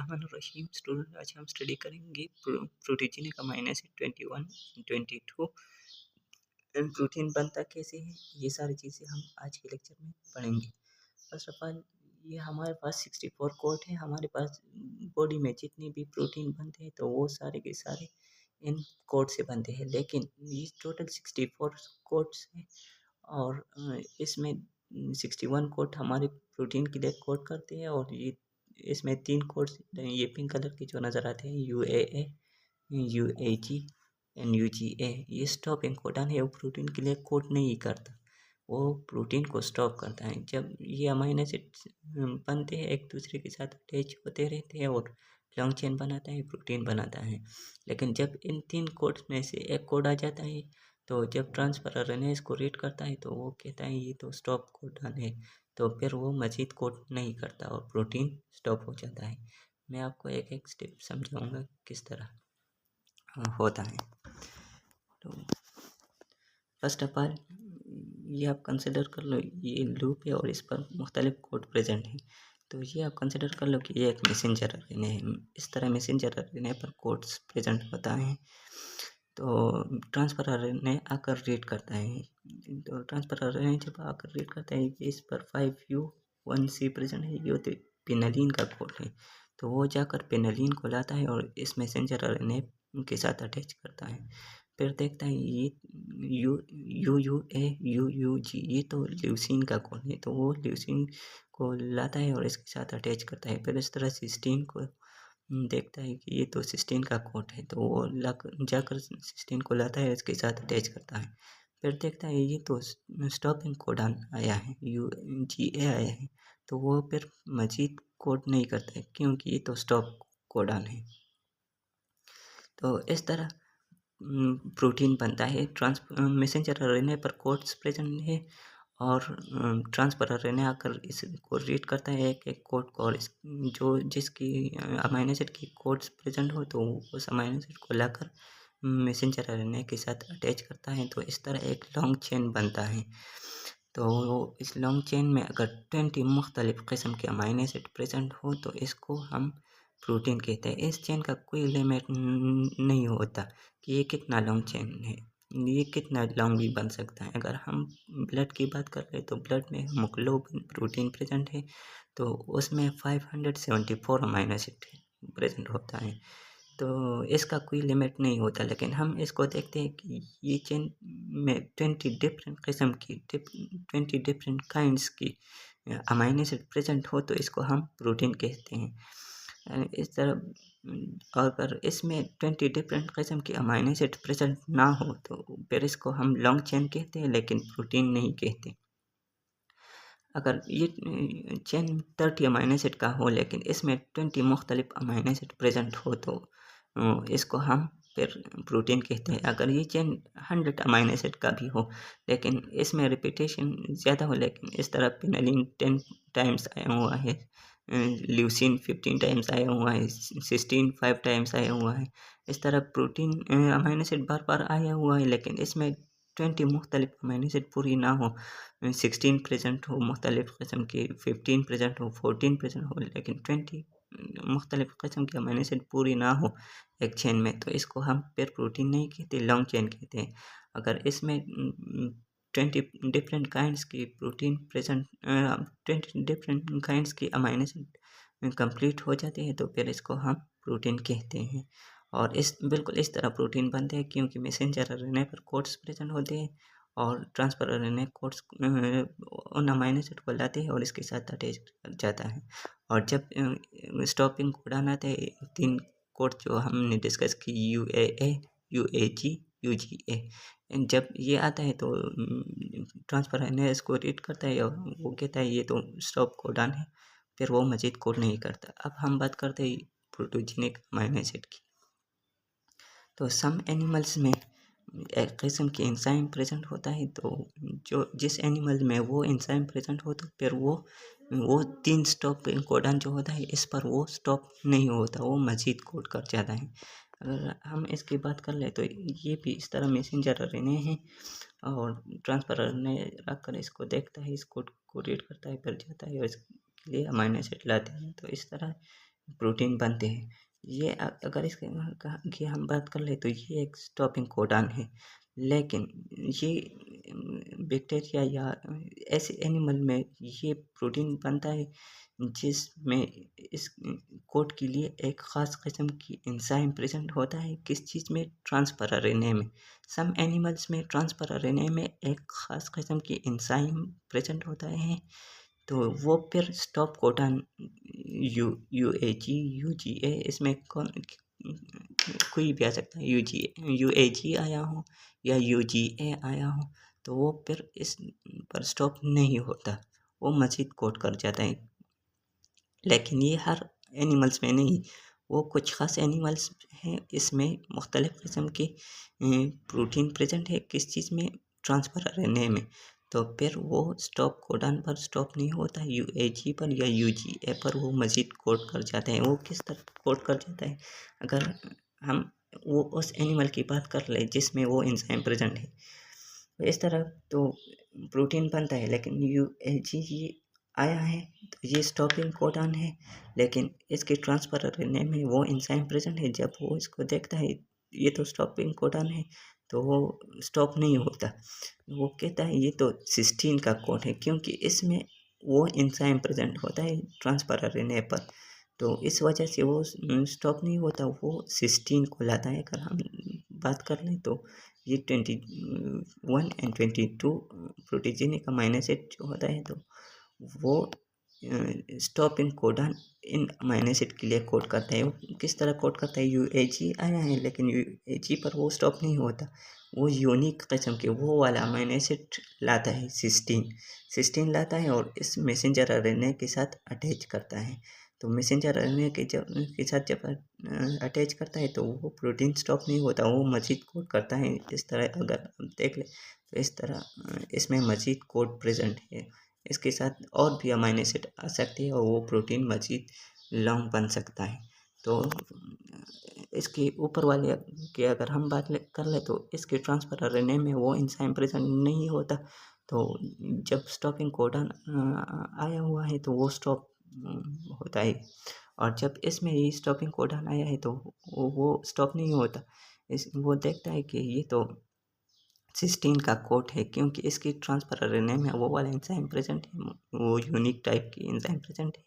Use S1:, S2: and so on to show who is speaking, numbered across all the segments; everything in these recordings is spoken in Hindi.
S1: बिस्मिल्लाहिर्रहमानिर्रहीम। स्टूडेंट, आज हम स्टडी करेंगे प्रोटीजीनिक अमीनो एसिड 21 22 एंड प्रोटीन बनता कैसे है। ये सारी चीज़ें हम आज के लेक्चर में पढ़ेंगे। फर्स्ट ऑफ ऑल, ये हमारे पास 64 कोड है। हमारे पास बॉडी में जितने भी प्रोटीन बनते हैं तो वो सारे के सारे इन कोड से बनते हैं, लेकिन ये टोटल 64 कोड्स हैं और इसमें 61 कोड हमारे प्रोटीन के लिए कोड करते हैं और ये इसमें 3 कोड्स ये पिंक कलर के जो नज़र आते हैं UAA, UAG एंड UGA, ये स्टॉपिंग कोडन है। वो प्रोटीन के लिए कोड नहीं करता, वो प्रोटीन को स्टॉप करता है। जब ये अमीनो एसिड बनते हैं एक दूसरे के साथ अटैच होते रहते हैं और लॉन्ग चेन बनाता है, प्रोटीन बनाता है। लेकिन जब इन 3 कोड्स में से एक कोड आ जाता है तो जब ट्रांसफर आरएनए इसको रीड करता है तो वो कहता है ये तो स्टॉप कोडन है, तो फिर वो मजीद कोड नहीं करता और प्रोटीन स्टॉप हो जाता है। मैं आपको एक एक स्टेप समझाऊंगा किस तरह होता है। तो फर्स्ट ऑफ ऑल, ये आप कंसिडर कर लो ये लूप है और इस पर मुख्तलिफ कोड प्रेजेंट है। तो ये आप कंसिडर कर लो कि ये एक मैसेंजर आरएनए है। इस तरह मैसेंजर आरएनए पर कोड्स प्रेजेंट होता है। तो ट्रांसफर आरएनए आकर रीड करता है। तो ट्रांसफर आरएनए जब आकर रीड करता है कि इस पर 5U1C प्रेजेंट है, ये तो पेनिलिन का कोड है। तो वो जाकर पेनिलिन को लाता है और इस मैसेंजर आरएनए के साथ अटैच करता है। फिर देखता है ये UUA, UUG, ये तो ल्यूसीन का कोड है। तो वो ल्यूसीन को लाता है और इसके साथ अटैच करता है। फिर इस तरह सिस्टीन को देखता है कि ये तो सिस्टीन का कोड है, तो वो जाकर सिस्टीन को लाता है, इसके साथ अटैच करता है। फिर देखता है ये तो स्टॉपिंग कोडन आया है, UGA आया है, तो वो फिर मजीद कोड नहीं करता है क्योंकि ये तो स्टॉप कोडन है। तो इस तरह प्रोटीन बनता है। मैसेंजर आरएनए पर कोड्स प्रेजेंट है और ट्रांसफर आरएनए आकर इसको रीड करता है एक एक कोड को, और जो जिसकी अमीनो एसिड की कोड्स प्रेजेंट हो तो उस अमीनो एसिड को लाकर मैसेंजर आरएनए के साथ अटैच करता है। तो इस तरह एक लॉन्ग चेन बनता है। तो इस लॉन्ग चेन में अगर 20 मुख्तलिफ़ किस्म के अमीनो एसिड प्रेजेंट हो तो इसको हम प्रोटीन कहते हैं। इस चेन का कोई लिमिट नहीं होता कि ये कितना लॉन्ग चेन है, ये कितना लॉन्ग भी बन सकता है। अगर हम ब्लड की बात कर रहे तो ब्लड में हीमोग्लोबिन प्रोटीन प्रेजेंट है, तो उसमें 574 अमीनो एसिड प्रेजेंट होता है। तो इसका कोई लिमिट नहीं होता, लेकिन हम इसको देखते हैं कि ये चेन में 20 डिफरेंट किस्म की 20 डिफरेंट काइंड्स की अमीनो एसिड प्रेजेंट हो तो इसको हम प्रोटीन कहते हैं। इस तरह अगर इसमें 20 डिफरेंट किस्म की अमीनो एसिड प्रेजेंट ना हो तो फिर इसको हम लॉन्ग चेन कहते हैं, लेकिन प्रोटीन नहीं कहते। अगर ये चेन 30 अमीनो एसिड का हो लेकिन इसमें 20 मुख्तलिफ अमीनो एसिड प्रेजेंट हो तो इसको हम फिर प्रोटीन कहते हैं। अगर ये चेन 100 अमीनो एसिड का भी हो लेकिन इसमें रिपीटेशन ज़्यादा हो, लेकिन इस तरह पेनिलिन 10 टाइम्स आया हुआ है, ल्यूसीन 15 टाइम्स आया हुआ है, सिस्टीन 5 टाइम्स आया हुआ है, इस तरह प्रोटीन अमीनो एसिड बार बार आया हुआ है लेकिन इसमें 20 मुख्तलिफ अमीनो एसिड पूरी ना हो, 16 प्रेजेंट हो मुख्तलिफ किस्म की, 15 प्रेजेंट हो, 14 प्रेजेंट हो, लेकिन 20 मुख्तलिफ किस्म की अमीनो एसिड पूरी ना हो एक चेन में, तो इसको हम फिर प्रोटीन नहीं कहते, लॉन्ग चेन कहते हैं। अगर इसमें 20 डिफरेंट काइंड्स की प्रोटीन प्रेजेंट 20 डिफरेंट काइंड्स की अमीनो एसिड कंप्लीट हो जाती है तो फिर इसको हम प्रोटीन कहते हैं। और इस बिल्कुल इस तरह प्रोटीन बनते हैं क्योंकि मैसेंजर आरएनए पर कोड्स प्रेजेंट होते हैं और ट्रांसफर आरएनए कोड्स उन अमीनो एसिड को लाते हैं और इसके साथ अटैच कर जाता है। और जब स्टॉपिंग कोडन आता है, 3 कोड जो हमने डिस्कस की, UAA, UAG, UGA, जब ये आता है तो ट्रांसफर आरएनए इसको रीड करता है और वो कहता है ये तो स्टॉप कोडन है, फिर वो मजीद कोड नहीं करता। अब हम बात करते हैं प्रोटोजेनिक अमीनो एसिड की। तो सम एनिमल्स में एक किस्म की एंजाइम प्रेजेंट होता है, तो जो जिस एनिमल में वो एंजाइम प्रेजेंट हो तो फिर वो 3 स्टॉप कोडन जो होता है इस पर वो स्टॉप नहीं होता, वो मजीद कोड कर जाता है। अगर हम इसकी बात कर ले तो ये भी इस तरह मैसेंजर आरएनए है और ट्रांसफर आरएनए रखकर इसको देखता है, इस कोड को रीड करता है, फिर जाता है और इसके लिए अमीनो एसिड लाते हैं। तो इस तरह प्रोटीन बनते हैं। ये अगर इसके की हम बात कर ले तो ये एक स्टॉपिंग कोडॉन है। लेकिन ये बैक्टीरिया या ऐसे एनिमल में ये प्रोटीन बनता है जिसमें इस कोड के लिए एक ख़ास किस्म की एंजाइम प्रेजेंट होता है। किस चीज़ में? ट्रांसफर आरएनए में। सम एनिमल्स में ट्रांसफर आरएनए में एक ख़ास किस्म की एंजाइम प्रेजेंट होता है। तो वो फिर स्टॉप कोडॉन यूएजी यूजीए इसमें कौन कोई भी आ सकता है। यूएजी आया हो या यूजीए आया हो तो वो फिर इस पर स्टॉप नहीं होता, वो मज़ीद कोड कर जाता है। लेकिन ये हर एनिमल्स में नहीं, वो कुछ ख़ास एनिमल्स हैं इसमें मुख्तलिफ़ किस्म के प्रोटीन प्रेजेंट है। किस चीज़ में? ट्रांसफ़र आरएनए में। तो फिर वो स्टॉप कोडॉन पर स्टॉप नहीं होता, यूएजी पर या यूजीए पर वो मज़ीद कोड कर जाते हैं। वो किस तरह कोड कर जाता है? अगर हम वो उस एनिमल की बात कर लें जिसमें वो एंजाइम प्रेजेंट है, तो इस तरह तो प्रोटीन बनता है। लेकिन यूएजी ये आया है तो ये स्टॉपिंग कोडॉन है, लेकिन इसके ट्रांसफर आरएनए में वो एंजाइम प्रेजेंट है। जब वो इसको देखता है ये तो स्टॉपिंग कोडॉन है, तो वो स्टॉप नहीं होता। वो कहता है ये तो सिस्टीन का कोड है, क्योंकि इसमें वो एंजाइम प्रेजेंट होता है ट्रांसफर आरएनए पर। तो इस वजह से वो स्टॉप नहीं होता, वो सिस्टीन को लाता है। अगर हम बात कर लें तो ये 21 एंड 22 प्रोटीजेनिक अमीनो एसिड जो होता है, तो वो स्टॉपिंग कोडॉन इन अमीनो एसिड के लिए कोड करता है। वो किस तरह कोड करता है? यूएजी आया है, लेकिन यूएजी पर वो स्टॉप नहीं होता, वो यूनिक किस्म के वो वाला अमीनो एसिड लाता है, सिस्टीन लाता है और इस मैसेंजर आरएनए के साथ अटैच करता है। तो मैसेंजर आरएनए के साथ जब अटैच करता है तो वो प्रोटीन स्टॉप नहीं होता, वो मज़ीद कोड करता है। इस तरह अगर हम देख लें तो इस तरह इसमें मज़ीद कोड प्रेजेंट है। इसके साथ और भी अमीनो एसिड आ सकते हैं और वो प्रोटीन मज़ीद लॉन्ग बन सकता है। तो इसके ऊपर वाले की अगर हम बात कर लें तो इसके ट्रांसफर आरएनए में वो एंजाइम प्रेजेंट नहीं होता। तो जब स्टॉपिंग कोडॉन आया हुआ है तो वो स्टॉप होता है, और जब इसमें ये स्टॉपिंग कोडॉन आया है तो वो स्टॉप नहीं होता। वो देखता है कि ये तो सिस्टीन का कोड है, क्योंकि इसकी ट्रांसफर आरएनए में वो वाला एंजाइम प्रेजेंट है, वो यूनिक टाइप की एंजाइम प्रेजेंट है।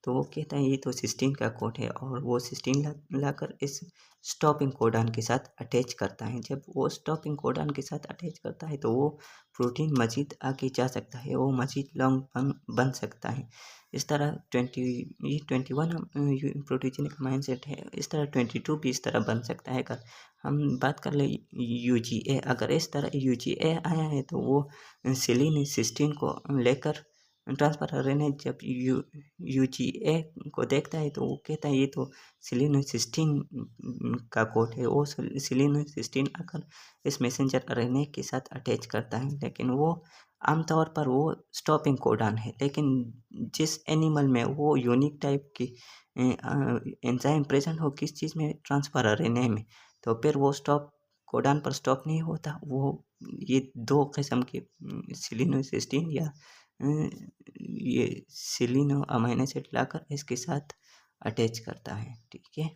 S1: तो वो कहता है ये तो सिस्टीन का कोड है, और वो सिस्टीन लाकर इस स्टॉपिंग कोडॉन के साथ अटैच करता है। जब वो स्टॉपिंग कोडॉन के साथ अटैच करता है तो वो प्रोटीन मज़ीद आगे जा सकता है, वो मज़ीद लॉन्ग बन सकता है। इस तरह 21 प्रोटीजेनिक अमीनो एसिड है, इस तरह 22 भी इस तरह बन सकता है। अगर हम बात कर ले यूजीए, अगर इस तरह यूजीए आया है तो वो सेलिन सिस्टीन को लेकर ट्रांसफर आरएनए जब यूजीए को देखता है तो वो कहता है ये तो सेलिन सिस्टीन का कोड है। वो सेलिन सिस्टीन आकर इस मैसेंजर आरएनए के साथ अटैच करता है, लेकिन वो आमतौर पर वो स्टॉपिंग कोडॉन है। लेकिन जिस एनिमल में वो यूनिक टाइप की एंजाइम प्रेजेंट हो, किस चीज़ में? ट्रांसफर आरएनए में, तो फिर वो स्टॉप कोडॉन पर स्टॉप नहीं होता। वो ये दो किस्म के सेलिनोसिस्टीन या ये सेलिनो अमीनो एसिड लाकर इसके साथ अटैच करता है। ठीक है,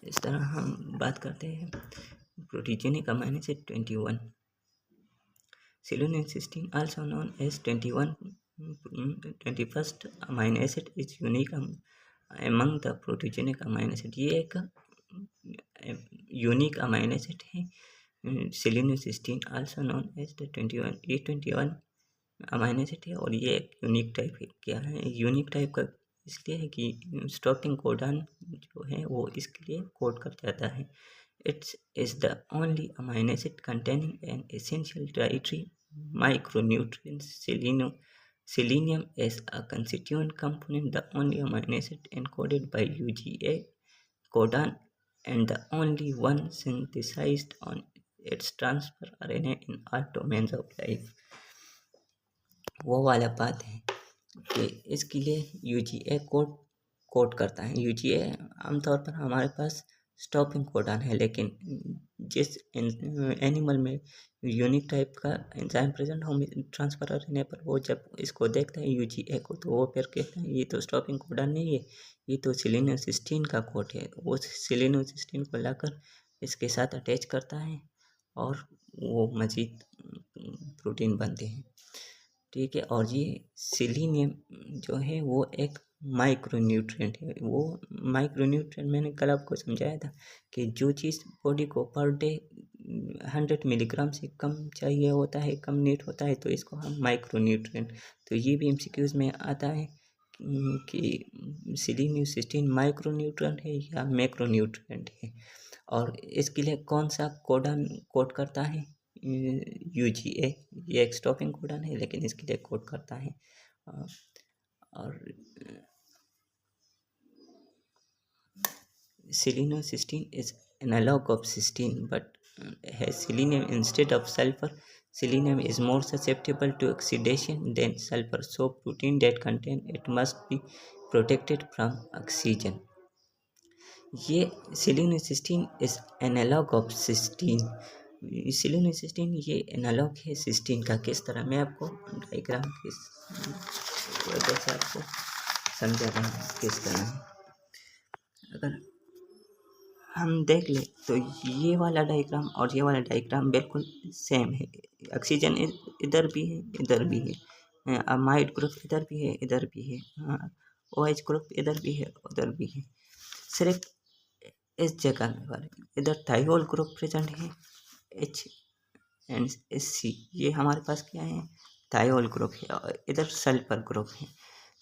S1: इस तरह हम बात करते हैं proteinogenic amino acid 21 selenocysteine, also known as 21st amino acid, is unique among the proteinogenic amino acid। ये एक यूनिक अमीनो एसिड है सेलिनोसिस्टीन, also known as the 21 amino acid है, और ये एक यूनिक टाइप है। क्या है यूनिक टाइप का? इसलिए है कि स्टॉपिंग कोडॉन जो है वो इसके लिए कोड कर जाता है। It is the only amino acid containing an essential dietary micronutrient selenium as a constituent component, the only amino acid encoded by UGA codon, and the only one synthesized on its transfer RNA in all domains of life। वो वाला बात है कि इसके लिए यूजीए कोड करता है। यूजीए आमतौर पर हमारे पास स्टॉपिंग कोडॉन है, लेकिन जिस एनिमल में यूनिक टाइप का एंजाइम प्रेजेंट हो ट्रांसफर रहने पर वो जब इसको देखता है यूजीए को, तो वो फिर कहता है ये तो स्टॉपिंग कोडॉन नहीं है, ये तो सेलिनोसिस्टीन का कोड है। वो सेलिनोसिस्टीन को लाकर इसके साथ अटैच करता है और वो मजीद प्रोटीन बनते हैं। ठीक है, और ये सेलिनियम जो है वो एक माइक्रोन्यूट्रिएंट है। वो माइक्रोन्यूट्रिएंट मैंने कल आपको समझाया था कि जो चीज़ बॉडी को पर डे 100 मिलीग्राम से कम चाहिए होता है, कम नीड होता है, तो इसको हम माइक्रोन्यूट्रिएंट। तो ये भी एमसीक्यूज में आता है कि सिलीनियोसिस्टीन माइक्रोन्यूट्रिएंट है या मैक्रोन्यूट्रिएंट है, और इसके लिए कौन सा कोडन कोड करता है, यूजीए। ये एक स्टॉपिंग कोडन है, लेकिन इसके लिए कोड करता है। और selenocysteine is analog of cysteine but has selenium instead of sulfur. Selenium is more susceptible to oxidation than sulfur, so protein that contain it must be protected from oxygen. ये सेलिनोसिस्टीन इज एनालॉग ऑफ सिस्टीन। सेलिनोसिस्टीन ये एनालॉग है सिस्टीन का। किस तरह, मैं आपको डायग्राम की वजह से आपको समझा रहा हूँ किस तरह है। अगर हम देख ले तो ये वाला डायग्राम और ये वाला डायग्राम बिल्कुल सेम है। ऑक्सीजन इधर भी है, इधर भी है, अमाइड ग्रुप इधर भी है, इधर भी है, OH ग्रुप इधर भी है, उधर भी है। सिर्फ इस जगह में वाले इधर थाइरोल ग्रुप प्रेजेंट है, HNSC, ये हमारे पास क्या है, थाइरोल ग्रुप है, और इधर सल्फर ग्रुप है।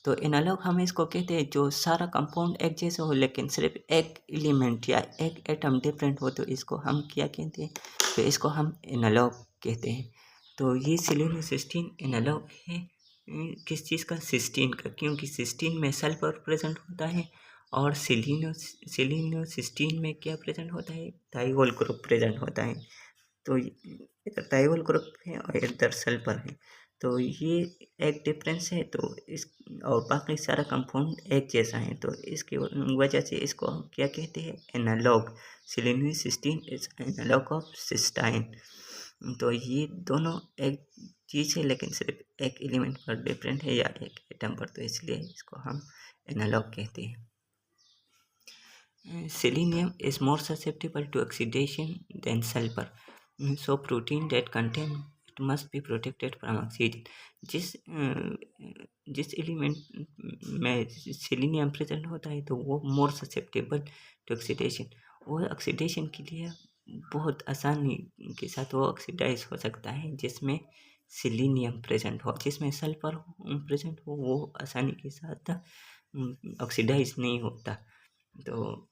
S1: तो एनालॉग हम इसको कहते हैं जो सारा कंपाउंड एक जैसा हो लेकिन सिर्फ एक एलिमेंट या एक एटम डिफरेंट हो, तो इसको हम क्या कहते हैं, तो इसको हम एनालॉग कहते हैं। तो ये सेलिनोसिस्टीन एनालॉग है किस चीज़ का, सिस्टीन का, क्योंकि सिस्टीन में सल्फर प्रेजेंट होता है और सेलिनोसिस्टीन में क्या प्रेजेंट होता है, थाइरोल ग्रुप प्रेजेंट होता है। तो इधर थाइरोल ग्रुप है और इधर सल्फर है, तो ये एक डिफरेंस है। तो इस और बाकी सारा कंपाउंड एक जैसा है, तो इसकी वजह से इसको हम क्या कहते हैं, analogue. Selenium is analogue of cysteine. तो ये दोनों एक चीज़ है लेकिन सिर्फ एक एलिमेंट पर डिफरेंट है या एक एटम पर, तो इसलिए इसको हम एनालॉग कहते हैं। Selenium is more susceptible to oxidation than sulfur, so protein that contain it must be protected from oxygen. जिस एलिमेंट में सेलिनियम प्रेजेंट होता है तो वो मोर ससेप्टेबल टू ऑक्सीडेशन, वो ऑक्सीडेशन के लिए बहुत आसानी के साथ वो ऑक्सीडाइज हो सकता है। जिसमें सेलिनियम प्रेजेंट हो, जिसमें सल्फर प्रेजेंट हो, वो आसानी के साथ ऑक्सीडाइज नहीं होता। तो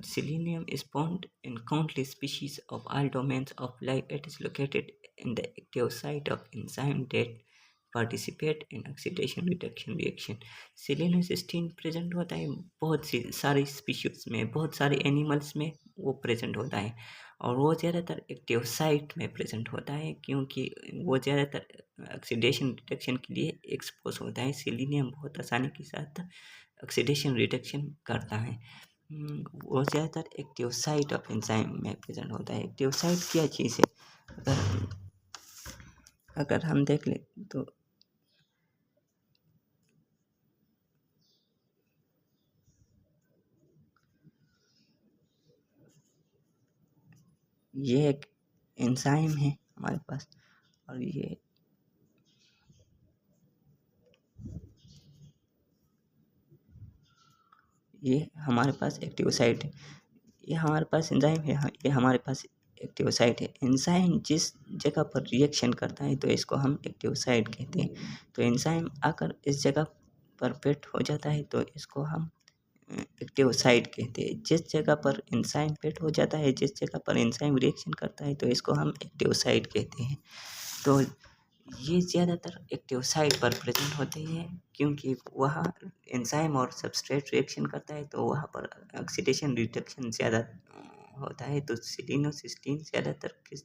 S1: selenium is found in countless species of all domains of life. It is located in the active site of enzyme that participate in oxidation reduction reaction. Selenocysteine present होता है बहुत सी सारी स्पीशीज में, बहुत सारे एनिमल्स में वो प्रेजेंट होता है, और वो ज़्यादातर एक्टिव साइट में प्रेजेंट होता है क्योंकि वो ज़्यादातर ऑक्सीडेशन रिडक्शन के लिए एक्सपोज होता है। सेलिनियम बहुत आसानी के साथ ऑक्सीडेशन रिडक्शन करता है। वो ज़्यादातर एक्टिव साइट ऑफ एंजाइम में प्रेजेंट होता है। एक्टिव साइट क्या चीज़ है, अगर हम देख लें तो ये एक एंजाइम है हमारे पास, और ये हमारे पास एक्टिव साइट है। ये हमारे पास एंजाइम है, ये हमारे पास एक्टिव साइट है। एंजाइम जिस जगह पर रिएक्शन करता है तो इसको हम एक्टिव साइट कहते हैं। तो एंजाइम आकर इस जगह पर फिट हो जाता है तो इसको हम एक्टिव साइट कहते हैं। जिस जगह पर एंजाइम फिट हो जाता है, जिस जगह पर एंजाइम रिएक्शन करता है, तो इसको हम एक्टिव साइट कहते हैं। तो ये ज़्यादातर एक्टिव साइट पर प्रेजेंट होते हैं क्योंकि वहाँ एंजाइम और सबस्ट्रेट रिएक्शन करता है तो वहाँ पर ऑक्सीडेशन रिडक्शन ज़्यादा होता है। तो सेलिनोसिस्टीन ज़्यादातर किस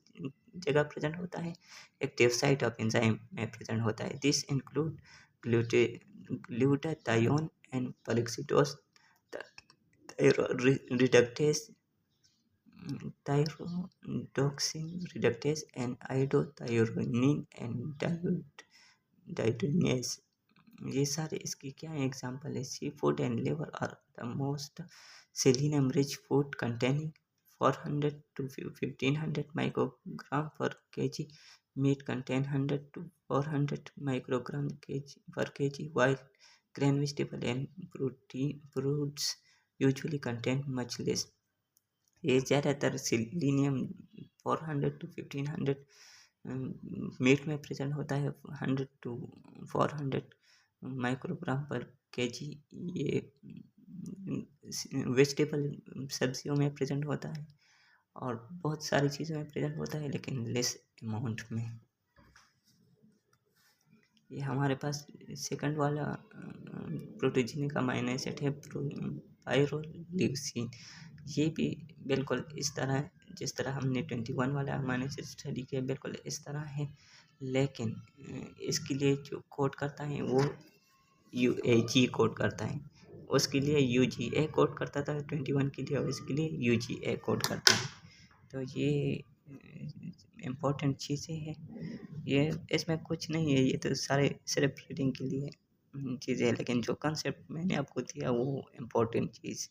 S1: जगह प्रेजेंट होता है, एक्टिव साइट ऑफ एंजाइम में प्रेजेंट होता है। This include glutathione and peroxidase reductase thyrodoxine reductase and iodothyronine and diodinase। ये सारे इसकी क्या एग्जाम्पल है? Sea food and liver are the most selenium rich food containing 400 to 1500 microgram per kg। Meat contain 100 to 400 microgram per kg, while grain, vegetable and fruits usually contain much less। ये ज़्यादातर सेलिनियम 400 to 1500 मीट में प्रेजेंट होता है, 100 to 400 माइक्रोग्राम पर केजी ये वेजिटेबल सब्जियों में प्रेजेंट होता है और बहुत सारी चीज़ों में प्रेजेंट होता है, लेकिन लेस अमाउंट में। ये हमारे पास सेकंड वाला प्रोटोजेनिक अमीनो एसिड है पाइरोलिसिन। ये भी बिल्कुल इस तरह है जिस तरह हमने 21 वाला अमीनो एसिड स्टडी किया, बिल्कुल इस तरह है, लेकिन इसके लिए जो कोड करता है वो UAG कोड करता है। उसके लिए UGA कोड करता था 21 के लिए, और इसके लिए UGA कोड करता है। तो ये इम्पोर्टेंट चीज़ें हैं, ये इसमें कुछ नहीं है, ये तो सारे सिर्फ रीडिंग के लिए चीज़ें हैं, लेकिन जो कंसेप्ट मैंने आपको दिया वो इम्पोर्टेंट चीज़